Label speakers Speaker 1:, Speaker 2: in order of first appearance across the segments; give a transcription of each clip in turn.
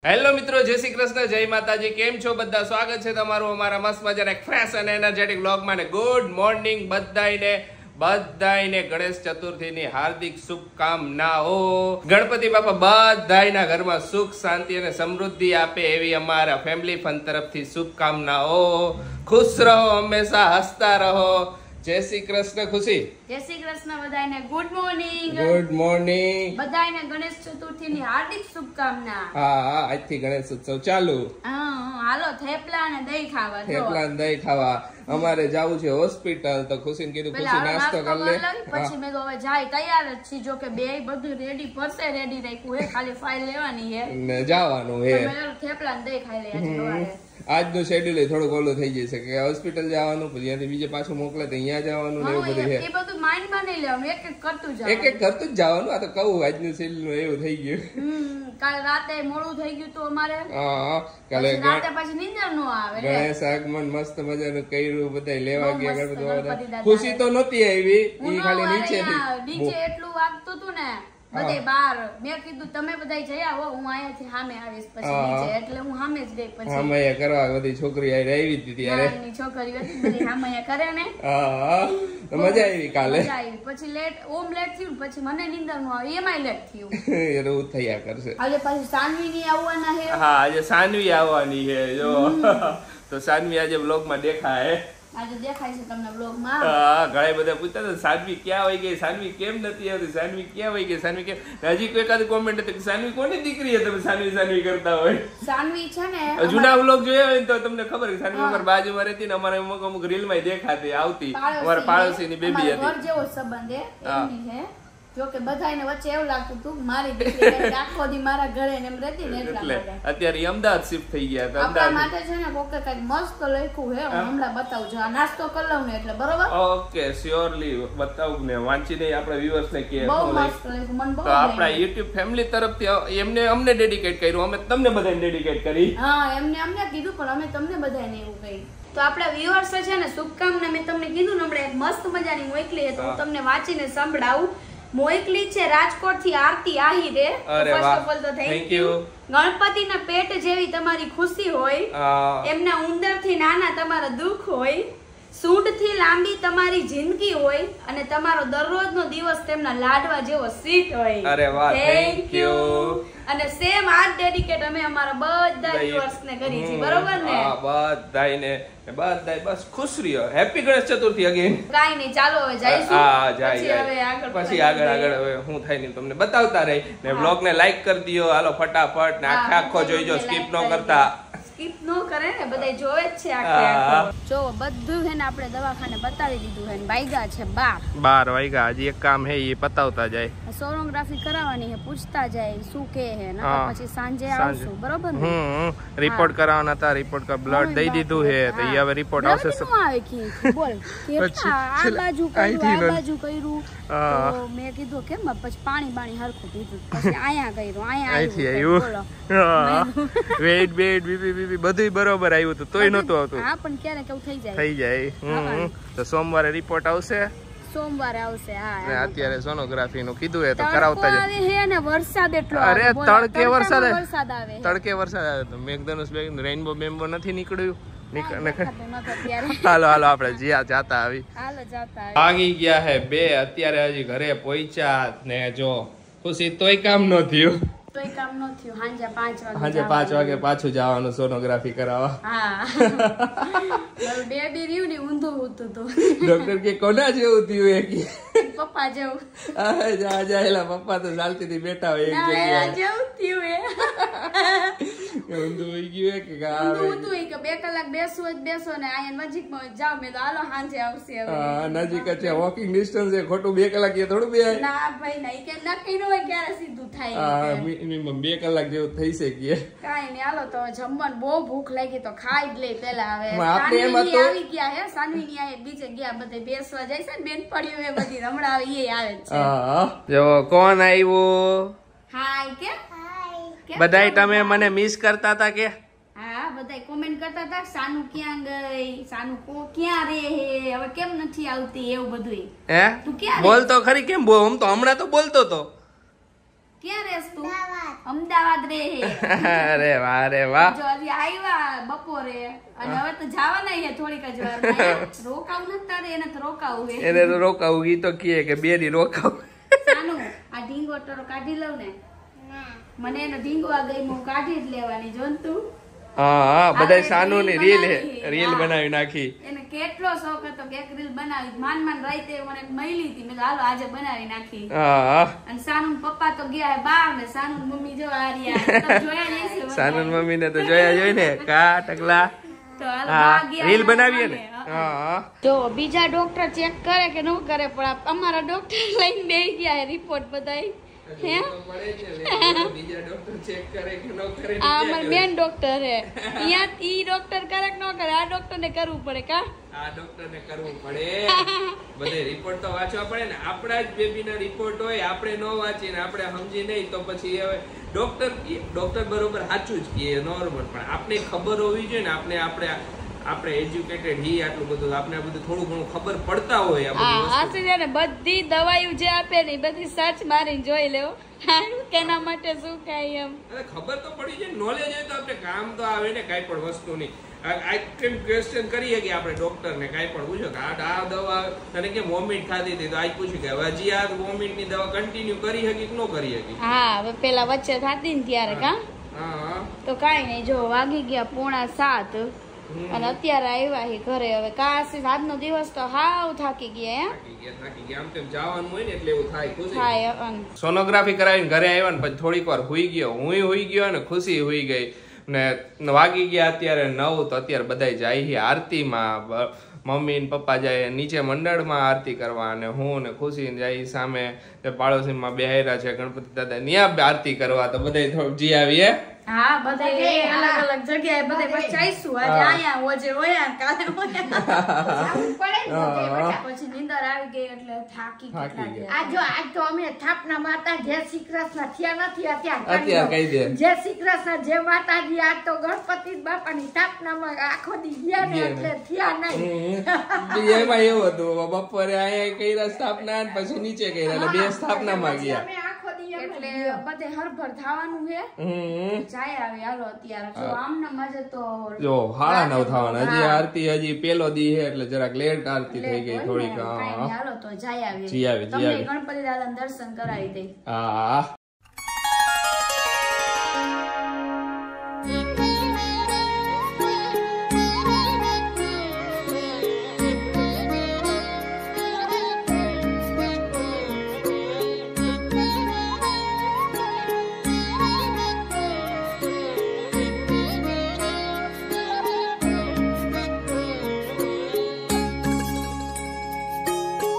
Speaker 1: Hello મિત્રો, જય શ્રી કૃષ્ણ, જય માતાજી. કેમ છો બધા? સ્વાગત છે તમારું અમારા મસ્ત મજાના એક ફ્રેશ અને એનર્જેટિક વ્લોગમાં. ને ગુડ મોર્નિંગ બધાયને ગણેશ ચતુર્થીની હાર્દિક શુભકામનાઓ. ગણપતિ બાપા બધાયના ઘરમાં સુખ શાંતિ અને સમૃદ્ધિ આપે એવી અમારા ફેમિલી ફન તરફથી શુભકામનાઓ. ખુશ રહો, હંમેશા હસતા રહો. જય શ્રી કૃષ્ણ. ખુશી,
Speaker 2: જય શ્રી કૃષ્ણ બધાને. Good morning.
Speaker 1: Good morning.
Speaker 2: બધાને ગણેશ ચતુર્થીની હાર્દિક શુભકામના.
Speaker 1: હા, આજથી ગણેશ ઉત્સવ ચાલુ.
Speaker 2: હાલો થેપલા અને દહીં ખાવા.
Speaker 1: થેપલા અને દહીં ખાવા. અમારે જવું છે હોસ્પિટલ, તો ખુશીને કીધું ખુશી નાસ્તો કરી લે.
Speaker 2: પછી મેં તો હવે જાય તૈયાર જ છીએ. જો કે બે બધું રેડી પરસે રેડી રાખ્યું હે, ખાલી ફાઇલ લેવાની હે
Speaker 1: ને જવાનું હે.
Speaker 2: થેપલા અને દહીં ખાઈ લે આજે.
Speaker 1: આજનું શેડ્યુલ થોડુંક ઓલું થઈ જશે કે હોસ્પિટલ જવાનું, પછી ત્યાંથી બીજે પાછું મોકલે તો અહીંયા જવાનું ને એવું બધું છે.
Speaker 2: એ બધું માઇન્ડ માં નહીં લેવાનું, એક એક કરતું
Speaker 1: જ જવાનું. આ તો કહું આજનું શેડ્યુલ એવું થઈ ગયું.
Speaker 2: કાલે રાતે મોડું થઈ ગયું તો અમારે.
Speaker 1: કાલે
Speaker 2: રાતે પછી નીંદર નો આવે.
Speaker 1: ગણેશ આગમન મસ્ત મજાનું કર્યું, બધા લેવા ગયા ગણપતિ. ખુશી તો નહોતી આવી, ઈ ખાલી નીચે
Speaker 2: એટલું વાગતું હતું ને બધે બાર. મેં કીધું તમે બધા જઈ આવો, હું અહીંયાથી સામે આવીશ પછી નીચે. એટલે હું સામે જ ગઈ. પછી
Speaker 1: સામે કરવા બધી છોકરી આવી હતી ત્યારે
Speaker 2: છોકરી હતી બધી સામે કરે ને.
Speaker 1: મજા આવી કાલે.
Speaker 2: પછી લેટ થયું, પછી મને નીંદર નું આવે, એમાંય લેટ થયું.
Speaker 1: એવું થયા કરશે.
Speaker 2: આજે પછી સાનવી ની આવવાના છે.
Speaker 1: હા, આજે સાનવી આવવાની છે. જો તો સાનવી આજે બ્લોગ માં દેખાય.
Speaker 2: આજે દેખાય છે તમને બ્લોગમાં.
Speaker 1: હા, ઘણા બધા પૂછતા હતા સાનવી ક્યાં વહી ગઈ, સાનવી કેમ નથી આવતી, સાનવી ક્યાં વહી ગઈ, સાનવી કેમ. હજી કોઈ એકાદ કોમેન્ટ હતી કે સાનવી કોની દીકરી છે, તમે સાનવી કરતા હોય.
Speaker 2: સાનવી છે ને,
Speaker 1: જૂના બ્લોગ જોયા હોય તો તમને ખબર કે સાનવી અમારી બાજુમાં રહેતી ને અમારે અમુક રીલ માં દેખાતી આવતી. અમારા પાડોશી ની બેબી હતી.
Speaker 2: ઘર જેવો સંબંધ એમની છે. જો કે બધાને વચ્ચે એવું લાગતું હતું મારી દીકરી આખો દી મારા ઘરે એમ રહેતી ને. એટલે
Speaker 1: અત્યારે અમદાવાદ શિફ્ટ થઈ ગયા હતા.
Speaker 2: આપણા માટે છે ને કોકે કઈક મસ્ત લખ્યું હે, હું હમણાં બતાવજો. આ નાસ્તો કરી લઉં ને એટલે બરોબર.
Speaker 1: ઓકે, શ્યોરલી બતાવું ને વાંચીને આપણા વ્યુઅર્સ ને કે
Speaker 2: બહુ મસ્ત લખ્યું. મને બહુ.
Speaker 1: તો આપણા YouTube ફેમિલી તરફથી અમને ડેડિકેટ કર્યું, અમે તમને બધાને ડેડિકેટ કરી.
Speaker 2: હા, અમને કીધું પણ અમે તમને બધાને એવું કહી. તો આપણા વ્યુઅર્સ છે ને શુભકામના મેં તમને કીધું ને, હમણાં એક મસ્ત મજાની મોકલી છે તો હું તમને વાંચીને સંભળાવું. મોકલી છે રાજકોટ થી આરતી આહિરે. ફર્સ્ટ ઓફ ઓલ તો થેન્ક યુ. ગણપતિના પેટ જેવી તમારી ખુશી હોય, એમના ઉંદર થી નાના તમારા દુઃખ હોય, સૂંઢ થી લાંબી તમારી જિંદગી હોય, અને તમારો દરરોજનો દિવસ તેમના લાડવા જેવો સ્વીટ હોય.
Speaker 1: અરે વાહ, થેન્ક યુ.
Speaker 2: અને સેમ આ ડેડિકેટ અમે અમારા બધા વ્યુઅર્સ ને કરી છે, બરોબર ને?
Speaker 1: બધાય બસ ખુશ રહ્યો. Happy Ganesh Chaturthi again.
Speaker 2: કાઈ નહીં, ચાલો હવે જઈશું.
Speaker 1: પછી આગળ હવે હું થાય ને તમને બતાવતા રહી. ને બ્લોગ ને લાઈક કરી દિયો, હાલો ફટાફટ. ને આખો જોઈજો, સ્કીપ ન કરતા.
Speaker 2: સ્કીપ નો કરે ને, બધા જોવે જ છે આખે. જો બધું હે ને આપણે દવાખાને બતાવી દીધું હે. વાગ્યા છે 12
Speaker 1: વાગ્યા. હજી એક કામ હે, એ પતાવતા જાય.
Speaker 2: સોનોગ્રાફી કરાવવાની હે, પૂછતા જાય શું કે હે ને પછી સાંજે આવશું, બરોબર ને?
Speaker 1: રિપોર્ટ કરાવવાના હતા, રિપોર્ટ બ્લડ દઈ દીધું હે, તો ઈ હવે રિપોર્ટ આવશે.
Speaker 2: શું આવે કે બોલ કે આ બાજુ કર્યું. તો મેં કીધું કેમ, પછી પાણી હરખું પીધું, પછી આયા કર્યું, આયા આવ્યું.
Speaker 1: વેટ બીપી બધું બરોબર આવ્યું હતું, તોય નતું આવતું.
Speaker 2: હા, પણ ક્યારેક કેવું થઈ
Speaker 1: જાય. તો સોમવારે રિપોર્ટ આવશે.
Speaker 2: સોમવારે આવશે. હા,
Speaker 1: અત્યારે સોનોગ્રાફી નું કીધું હે તો કરાવતા
Speaker 2: જ. વરસાદ એટલો.
Speaker 1: અરે તડકે વરસાદ આવે તો મેઘધનુષ રેઇનબો બેમ્બો નથી નીકળ્યું. હાલો આપડે જાતા આવી. ભાગી ગયા હે 2, અત્યારે હજી ઘરે પહોંચ્યા ને. જો ખુશી તોય કામ ન થયું. સાંજે 5 વાગે પાછું જવાનું સોનોગ્રાફી કરાવવા.
Speaker 2: બેબી રહ્યું ને ઊંધું હતું તો
Speaker 1: ડોક્ટર કે કોના જેવું થયું એ કે
Speaker 2: પપ્પા જેવું.
Speaker 1: જાયેલા પપ્પા તો ચાલતી બેઠા હોય એક જગ્યાએ.
Speaker 2: જેવું થયું
Speaker 1: ઊંધું હોય ગયું કે
Speaker 2: ઊંધું કે 2 કલાક બેસો ને અહીંયા નજીકમાં જાવ. મેં તો હાલો સાંજે આવશે.
Speaker 1: નજીક જ છે, વોકિંગ ડિસ્ટન્સ છે. ખોટું 2 કલાક એ થોડું બે.
Speaker 2: ના ભાઈ નહીં, કે નક્કી ન હોય ક્યારે સીધું થાય.
Speaker 1: મિનિમમ 2 કલાક જેવું થઈ શકે.
Speaker 2: કાઈ નહીં, હાલો તો જમવાનું બહુ ભૂખ લાગી તો ખાઈ જ લઈ પેલા. હવે આવી ગયા હે સાનવી ની આ બીજે ગયા, બધે બેસવા જાય છે ને બેન પડ્યું એ બધી હમણાં આવે છે.
Speaker 1: જો કોણ આવ્યું?
Speaker 2: હાય કે
Speaker 1: બધાય તમે મને મિસ કરતા હતા કે?
Speaker 2: હા, બધાય કોમેન્ટ કરતા હતા સાનુ ક્યાં ગઈ, સાનુ ક્યાં રહે હે, હવે કેમ નથી આવતી, એવું બધું.
Speaker 1: હે તું ક્યાં બોલતો ખરી? કેમ આમ તો હમણાં તો બોલતો તો.
Speaker 2: ક્યાં રહેસ તું? અમદાવાદ રે હે.
Speaker 1: અરે વાહ રે વાહ.
Speaker 2: જો હજી આવ્યા બપોરે અને હવે તો જવાના છે થોડીક જ વારમાં. રોકાવું નથી તારે, એને તો રોકાવું હે.
Speaker 1: એને તો રોકાવું, ઈ તો કહે કે બે દી રોકાવું.
Speaker 2: સાનું આ ઢીંગો ટરો કાઢી લઉં ને? મને એનો ઢીંગો આ ગઈ હું કાઢી જ લેવાની. જોન તું
Speaker 1: હા બધા સાનુ ની રીલ બનાવી નાખી.
Speaker 2: એને કેટલો શોખ હતો કે એક રીલ બનાવી. માન રાતે મને મળી હતી, મેં હાલો આજે બનાવી નાખી. અને સાનુ પપ્પા તો ગયા હે બહાર ને સાનુ મમ્મી જો આ રહ્યા. તમે જોયા નહીં છે?
Speaker 1: સાનુ મમ્મી ને તો જોયા જોઈ ને કા ટકલા.
Speaker 2: તો હાલ
Speaker 1: રીલ બનાવીએ ને.
Speaker 2: તો બીજા ડોક્ટર ચેક કરે કે ન કરે, પણ અમારા ડોક્ટર લઈને બેસી ગયા હે રિપોર્ટ બધાય. હે
Speaker 1: બીજા ડોક્ટર ચેક કરે કે ન કરે.
Speaker 2: આ અમાર મેન ડોક્ટર હે. ઈ ડોક્ટર કરે કે ન કરે, આ ડોક્ટર ને કરવું પડે કા?
Speaker 1: આ ડોક્ટર ને કરવું પડે. બધે રિપોર્ટ તો વાંચવા પડે ને. આપણા જ બેબી ના રિપોર્ટ હોય, આપણે ન વાંચીને આપણે સમજી નહીં તો પછી હવે ડોક્ટર બરોબર સાચું જ કહે નોર્મલ, પણ આપણે ખબર હોવી જોઈએ ને. આપણે એજ્યુકેટેડ હી આટલું બધું આપણે આ બધું થોડું ઘણું ખબર પડતા હોય.
Speaker 2: બધી દવાઈઓ જે આપે ને બધી સર્ચ મારીને જોઈ લેવો કેના માટે શું કાય એમ.
Speaker 1: ખબર તો પડી જાય, નોલેજ હોય તો આપણે કામ તો આવે ને. કાંઈ પણ વસ્તુની આઈસ્ક્રીમ ક્વેશ્ચન કરીએ કે આપણે ડોક્ટર ને કાંઈ પણ પૂછો કે આ દવા તને કે વોમિટ થતી હતી, તો આજ પૂછ્યું કે હજી આ વોમિટ ની દવા કન્ટિન્યુ કરી શકી કે ન કરી શકી?
Speaker 2: હા પેલા વચ્ચે થતી ને ત્યારે કા. તો કાઈ નહીં, જો વાગી ગયા 6:45 અને અત્યારે આવ્યા હી ઘરે. હવે કાશી આજનો દિવસ તો હાવ થાકી ગયા.
Speaker 1: આમ તેમ જવાનું હોય ને એટલે એવું થાય. સોનોગ્રાફી કરાવીને ઘરે આવ્યા ને પછી થોડીક વાર હુઈ ગયો, હું હુઈ ગયો ને ખુશી હુઈ ગઈ ને વાગી ગયા અત્યારે 9. તો અત્યારે બધા જાય છે આરતીમાં. મમ્મી ને પપ્પા જાય નીચે મંડળમાં આરતી કરવા, અને હું ને ખુશી જાય સામે પાડોશીમાં બેહાયરા છે ગણપતિ દાદા ત્યાં આરતી કરવા. તો બધા થોડું જી આવીએ. હા બધા અલગ અલગ જગ્યાએ બધા પછી જઈશું. આજે આયા ઓજે ઓયા કાલે પછી નીંદર આવી ગઈ એટલે થાકી ગયા.
Speaker 3: આજ તો અમે થાપના માતા જય શ્રી કૃષ્ણ થયા નથી. અત્યારે કહી દે જય શ્રી કૃષ્ણ જય માતાજી. આજ તો ગણપતિ બાપાની સ્થાપનામાં આખો દી ગયા ને એટલે થયા નહીં.
Speaker 1: એમાં એવું હતું બપોરે અહીંયા કર્યા સ્થાપના પછી નીચે કર્યા એટલે 2 સ્થાપનામાં ગયા.
Speaker 2: એટલે બધે હરભર થવાનું છે. જાય આવે હાલો અત્યારે જો આમના મજે તો
Speaker 1: જો 9:30 થવાના. હજી આરતી હજી પેલો દી છે એટલે જરાક લેટ આરતી થઈ ગઈ થોડીક.
Speaker 2: હાલો તો જાય આવે.
Speaker 1: તમને
Speaker 2: ગણપતિ દાદાના દર્શન કરાવી દે.
Speaker 1: હા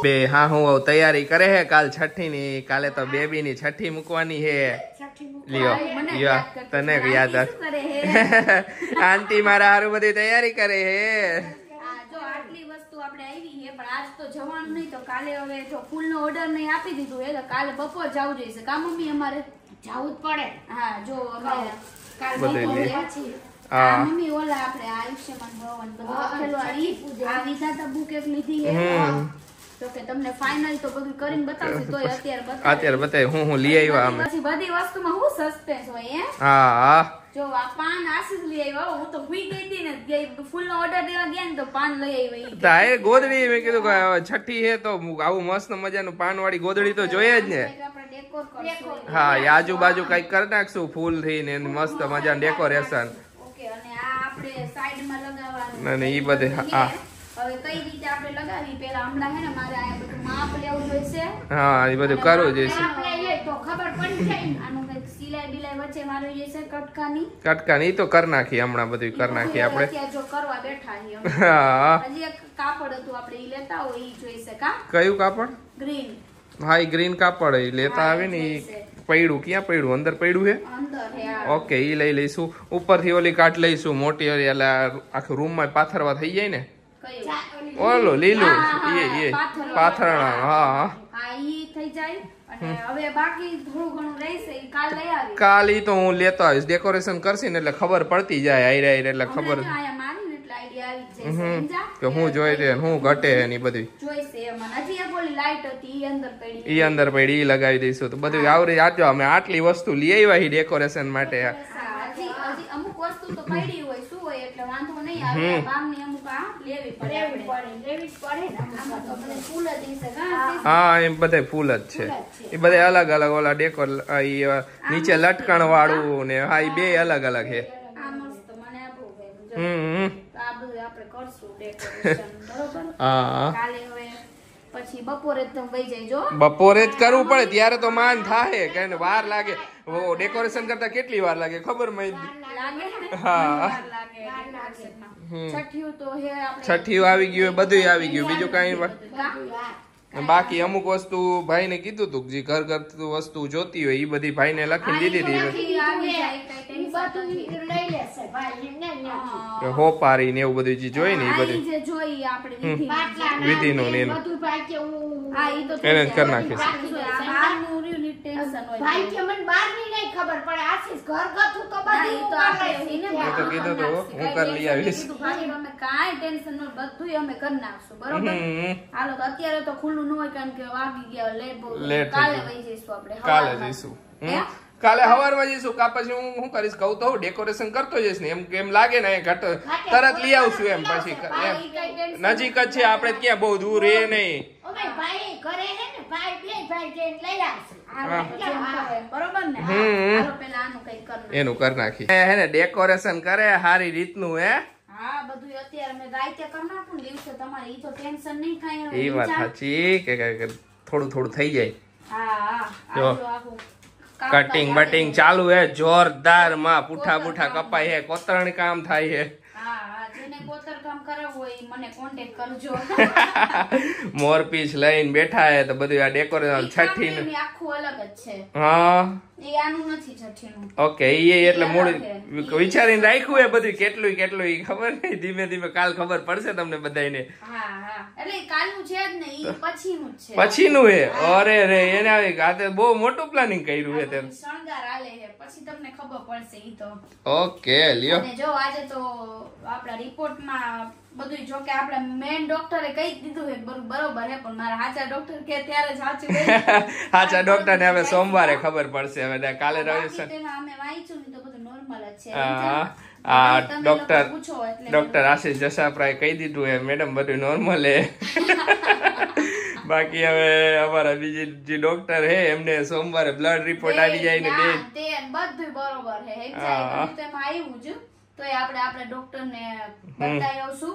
Speaker 1: બે હા હું તૈયારી કરે હે કાલ છઠ્ઠી ની. કાલે તો બેબી ની છઠ્ઠી મૂકવાની હે. લ્યો તને યાદ આંટી મારા હારું બધી તૈયારી કરે હે.
Speaker 2: જો આટલી વસ્તુ આપણે આવી છે પણ આજ તો જવાનું નહીં. તો કાલે હવે જો ફૂલ નો ઓર્ડર નહીં આપી દીધું એટલે કાલે બપોર જવું જોઈશે કા મમ્મી? અમારે જવું જ પડે. હા જો અમે કાલ બપોર છીએ. મમ્મી ઓલા આપણે આયુષ્યમાન ભવન બધું લખેલું આ વિધાતા બુક એક લીધી છે. તો કે તમને ફાઇનલ તો બધું કરીને બતાવશું તોય અત્યારે
Speaker 1: બતાય હું લઈ આવ્યા અમે.
Speaker 2: પછી બધી વસ્તુમાં હું સસ્પેન્સ હોય હે.
Speaker 1: હા
Speaker 2: જો આ પાન આશીષ લઈ આવ્યો. હું તો ભૂઈ ગઈ હતી ને ફૂલ નો ઓર્ડર દેવા ગયા ને તો પાન લઈ આવી.
Speaker 1: તારે ગોદડી મેં કીધું કે છઠ્ઠી હે તો આવું મસ્ત મજાનું પાન વાળી ગોદડી તો જોઈએ જ ને. હા આજુબાજુ કઈક કરી નાખશું ફૂલ થી ને મસ્ત મજાનું ડેકોરેશન.
Speaker 2: ઓકે અને આ આપણે સાઈડમાં લગાવવાનું
Speaker 1: ને ઈ બધે. હા
Speaker 2: હવે કઈ રીતે આપણે લગાવી પેલા હમણાં હે ને મારે આ બધું માપ લેવું જોઈશે.
Speaker 1: હા એ બધું કરવું જોઈશે.
Speaker 2: તો ખબર પડી જાય આનું કઈક સિલાઈ બિલાઈ વચ્ચે મારવી જોઈશે
Speaker 1: કટકાની તો કર નાખી હમણાં બધું કર નાખી આપણે.
Speaker 2: અત્યારે જો કરવા બેઠા છીએ.
Speaker 1: હા
Speaker 2: હજી એક કાપડ હતું આપણે ઈ લેતા હોય ઈ જોઈશે કા?
Speaker 1: કયું કાપડ?
Speaker 2: ગ્રીન.
Speaker 1: હા ઈ ગ્રીન કાપડ ઈ લેતા આવે ને ઈ પડ્યું ક્યાં પડ્યું? અંદર પડ્યું હે.
Speaker 2: અંદર હે.
Speaker 1: ઓકે ઈ લઈ લઈશું. ઉપરથી ઓલી કાટ લઈશું મોટી એટલે આખું રૂમ માં પાથરવા થઈ જાય ને. ઓલો લીલું એ પાથરણા. હા
Speaker 2: ઈ થઈ જાય. અને હવે બાકી થોડું ઘણું રહેશે ઈ કાલ લઈ આવી.
Speaker 1: કાલ ઈ તો હું લેતો આવીશ. ડેકોરેશન કરશી ને એટલે ખબર પડતી જાય. આઈ એટલે ખબર.
Speaker 2: આયા મારી ને એટલે આઈડિયા આવી જ જશે સમજા
Speaker 1: કે હું જોઈ દે હું ઘટે એની બધી
Speaker 2: જોઈશે એમાં નથી આ બોલી લાઈટ હતી ઈ અંદર પડી
Speaker 1: ઈ અંદર પડી ઈ લગાવી દઈશું તો બધું આવરી આજો અમે આટલી વસ્તુ લઈ આવ્યા ડેકોરેશન માટે
Speaker 2: હજી અમુક વસ્તુ તો પડી હોય શું હોય એટલે વાંધો નહીં આવે બામની અમુક આ લેવી પડે આમાં તો બધે ફૂલ જ છે
Speaker 1: હા એમ બધે ફૂલ જ છે એ બધે અલગ અલગ ઓલા ડેકોર નીચે લટકણ વાળું ને હા ઈ બે અલગ અલગ છે
Speaker 2: આ મસ્ત મને આ બહુ ગમ્યું તો આ બધું આપણે કરશું ડેકોરેશન બરોબર
Speaker 1: હા
Speaker 2: કાલે હવે પછી બપોરે જ તમે વઈ જાય જો
Speaker 1: બપોરે જ કરવું પડે ત્યારે તો માન થાય કે વાર લાગે ડેકોરેશન કરતા કેટલી વાર લાગે ખબર મય હા
Speaker 2: છઠ્ઠિયું તો હે આપણે
Speaker 1: છઠ્ઠિયું આવી ગયું બધું આવી ગયું બીજું કઈ બાકી અમુક વસ્તુ ભાઈને કીધું તું જે ઘર ઘર વસ્તુ જોતી હોય એ બધી ભાઈને લખીને દીધી હતી હોપારી ને એવું બધું જે જોઈ ને એ બધું
Speaker 2: જે જોઈ આપણે
Speaker 1: વિધિનું ને
Speaker 2: હા ઈ તો
Speaker 1: એને જ કરી નાખીશ
Speaker 2: બહારનું રહ્યું ટેન્શન હોય
Speaker 3: ભાઈ કે મને બહારની નહીં ખબર પડે આશીષ ઘરગથ્થું તો બધું
Speaker 2: ઈ તો આપણે સીને
Speaker 1: મેં તો કીધું તું હું કરી લઈ આવીશ
Speaker 2: ભાઈ અમે કાંઈ ટેન્શન ન બધું અમે કરી નાખશું બરોબર હાલો તો અત્યારે તો ખુલ્લું ન હોય કારણ કે વાગી ગયા લેટ બહુ
Speaker 1: લેટ
Speaker 2: કાલે વઈ જઈશું આપણે
Speaker 1: કાલે જઈશું કાલે સવારમાં જઈશું કા પછી હું શું કરીશ કહું તો ડેકોરેશન કરતો જઈશ ને એમ લાગે ને ઘટ તરત લઈ આવશું એમ પછી એમ નજીક જ છે આપણે ક્યાં બહુ દૂર એ નહીં
Speaker 3: ભાઈ કરે હે ને ભાઈ બે ભાઈ જઈને લઈ આવશે
Speaker 2: બરોબર ને હાલો પેલા આનું કઈ કર
Speaker 1: એનું કરી નાખી હે ને ડેકોરેશન કરે સારી રીતનું હે
Speaker 2: હા બધું અત્યારે મેં રાઈતે કરી નાખું દિવસે તમારે ઈ તો ટેન્શન નહીં થાય
Speaker 1: એ વાત સાચી કે થોડું થોડું થઈ જાય
Speaker 2: હા
Speaker 1: જો કટિંગ બટિંગ ચાલુ હે જોરદાર માં પૂઠા કપાય હે કોતરણ કામ થાય હે
Speaker 2: જેને કોતર કામ કરાવવું હોય મને કોન્ટેક્ટ કરજો
Speaker 1: મોરપીસ લઈને બેઠા હે તો બધું આ ડેકોરેશન છઠ્ઠી નું
Speaker 2: આખું અલગ જ છે
Speaker 1: હા
Speaker 2: એ આનું નથી છઠ્ઠીનું
Speaker 1: ઓકે ઈ એટલે મૂળ વિચારીને રાખ્યું હે બધું કેટલું ઈ ખબર નહીં ધીમે ધીમે કાલ ખબર પડશે તમને બધાને
Speaker 2: હા એટલે કાલનું છે જ ને ઈ પછીનું જ છે
Speaker 1: પછીનું હે અરે રે એને આ બહુ મોટું પ્લાનિંગ કર્યું હે તે
Speaker 2: શણગાર આલે હે પછી તમને ખબર પડશે ઈ તો
Speaker 1: ઓકે લ્યો
Speaker 2: અને જો આજે તો આપણા રિપોર્ટમાં બધું જો કે આપણે મેન ડોક્ટરે કહી દીધું હે બરોબર હે પણ મારા હાચા ડોક્ટર કે ત્યારે જ સાચું
Speaker 1: હાચા ડોક્ટર ને હવે સોમવારે ખબર પડશે હવે કાલે
Speaker 2: અમે વાંચ્યું ને તો બધું નોર્મલ જ છે
Speaker 1: આ ડોક્ટર આશીષ જસાપરાએ કહી દીધું હે મેડમ બધું નોર્મલ હે બાકી હવે અમારા બીજી જે ડોક્ટર હે એમને સોમવારે બ્લડ રિપોર્ટ આવી જાય ને
Speaker 2: બધું બરોબર હે એમાં આવ્યું જ તો આપણે ડોક્ટર ને બતાવી આવશું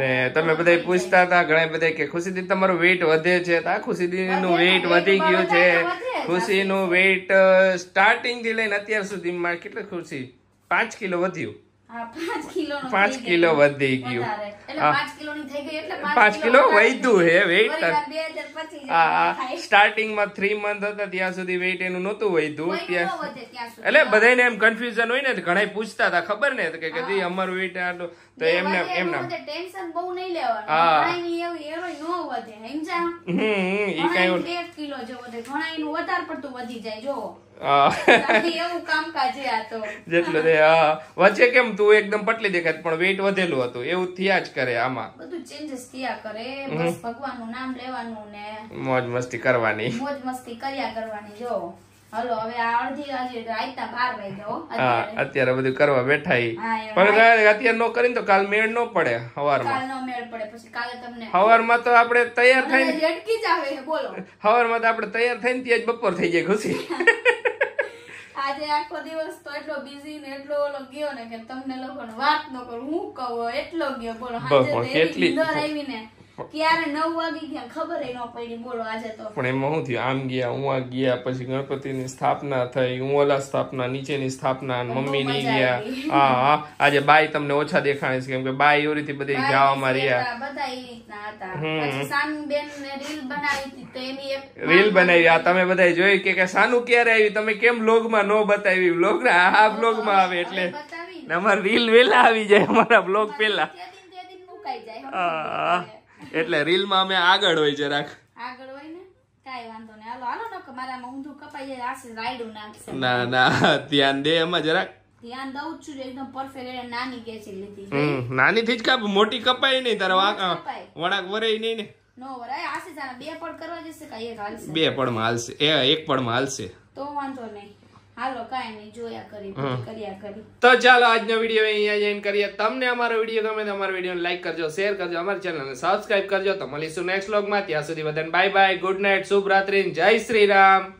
Speaker 1: ને તમે બધા પૂછતા હતા ઘણા બધા કે ખુશીદી તમારું વેઇટ વધે છે તો આ ખુશીદી નું વેઇટ વધી ગયું છે ખુશી નું વેઇટ સ્ટાર્ટિંગ થી લઈને અત્યાર સુધીમાં કેટલું ખુશી 5 કિલો વધ્યું 5 કિલો વધી ગયું 5 કિલો વધ્યું હે વેઇટ સ્ટાર્ટિંગ માં 3 મંથ હતા ત્યાં સુધી વેઇટ એનું નહોતું વધ્યું એટલે બધાને એમ કન્ફ્યુઝન હોય ને ઘણા પૂછતા હતા ખબર ને કે અમારું વેઇટ આટલું તો એમને એમના
Speaker 2: ટેન્શન બહુ નહીં લેવાનું નો વધે સમજા ઈ કઈ 1 કિલો જો વધે ઘણા એનું વધારે પડતું વધી જાય જો એવું કામકાજ છે આ તો
Speaker 1: જેટલું તે વચ્ચે કેમ તું એકદમ પટલી દેખાત પણ વેઇટ વધેલું હતું એવું થયા જ કરે આમાં
Speaker 2: બધું ચેન્જીસ થયા કરે બસ ભગવાનનું નામ લેવાનું ને
Speaker 1: મોજ મસ્તી કરવાની
Speaker 2: મોજ મસ્તી કર્યા કરવાની જો હલો હવે આ અડધી આજે રાઈતા 12 વાગ્યો
Speaker 1: અત્યારે બધું કરવા બેઠા પણ અત્યારે નો કરીને તો કાલ મેળ નો પડે સવારમાં
Speaker 2: કાલ નો મેળ પડે પછી કાલે તમને
Speaker 1: સવારમાં તો આપણે તૈયાર થઈને
Speaker 2: ઝટકી જ આવે બોલો
Speaker 1: સવારમાં તો આપણે તૈયાર થઈને ત્યાં જ બપોર થઈ જાય ખુશી
Speaker 2: આજે આખો દિવસ તો એટલો બિઝી ને એટલો ઓલો ગયો ને કે તમને લોકોને વાત ન કરું હું કહું એટલો ગયો બોલો
Speaker 1: કેટલી
Speaker 2: અંદર આવીને ક્યારે 9 વાગી ગયા ખબર ન પડી બોલો આજે તો
Speaker 1: પણ એમાં શું થયું આમ ગયા હું ગયા પછી ગણપતિની સ્થાપના થઈ હું ઓલા સ્થાપના નીચેની સ્થાપના મમ્મીની ગયા હા આજે બાઈ તમને ઓછા દેખાણે છે કેમ કે બાઈ એવી રીતે બધી ગાવામાં રહ્યા
Speaker 2: બધા એ રીતના હતા પછી સાનુ બેન ને રીલ બનાવી હતી તો એની એક
Speaker 1: રીલ બનાવી આ તમે બધા જોઈ કે સાનુ ક્યારે આવી તમે કેમ વ્લોગમાં નો બતાવી વ્લોગ ના આ વ્લોગમાં આવે એટલે અમાર રીલ વેલા આવી જાય અમારા વ્લોગ પેલા એટલે રીલ માં અમે આગળ હોય જરાક
Speaker 2: આગળ હોય ને કાઈ વાંધો નહીં હાલો હાલો ન કે મારામાં ઊંધું કપાઈ જાય આશે રાયડું નાખશે
Speaker 1: ના ધ્યાન દે એમાં જરાક
Speaker 2: ધ્યાન દઉં જ છું એકદમ પરફેક્ટ. નાની કેસી લીધી.
Speaker 1: નાની થી જ કાપ, મોટી કપાય નહીં તારા વળાક વરાય નહીં ને.
Speaker 2: નો વરાય. આશીષ આના 2 પડ કરવા જશે કે એક હાલશે?
Speaker 1: 2 પડમાં હાલશે. 1 પડમાં હાલશે
Speaker 2: તો વાંધો નહીં. હાલો કાઈ નહીં, જોયા કરી કર્યા કરી.
Speaker 1: તો ચાલો આજનો વિડીયો અહીંયા એન્ડ કરીએ. તમને અમારો વિડીયો ગમે તો અમારો વિડીયોને લાઈક કરજો, શેર કરજો, અમારી ચેનલને સબસ્ક્રાઇબ કરજો. તો મળીશું નેક્સ્ટ વ્લોગમાં. ત્યાં સુધી બધાને બાય બાય, ગુડ નાઇટ, શુભ રાત્રિ, જય શ્રી રામ.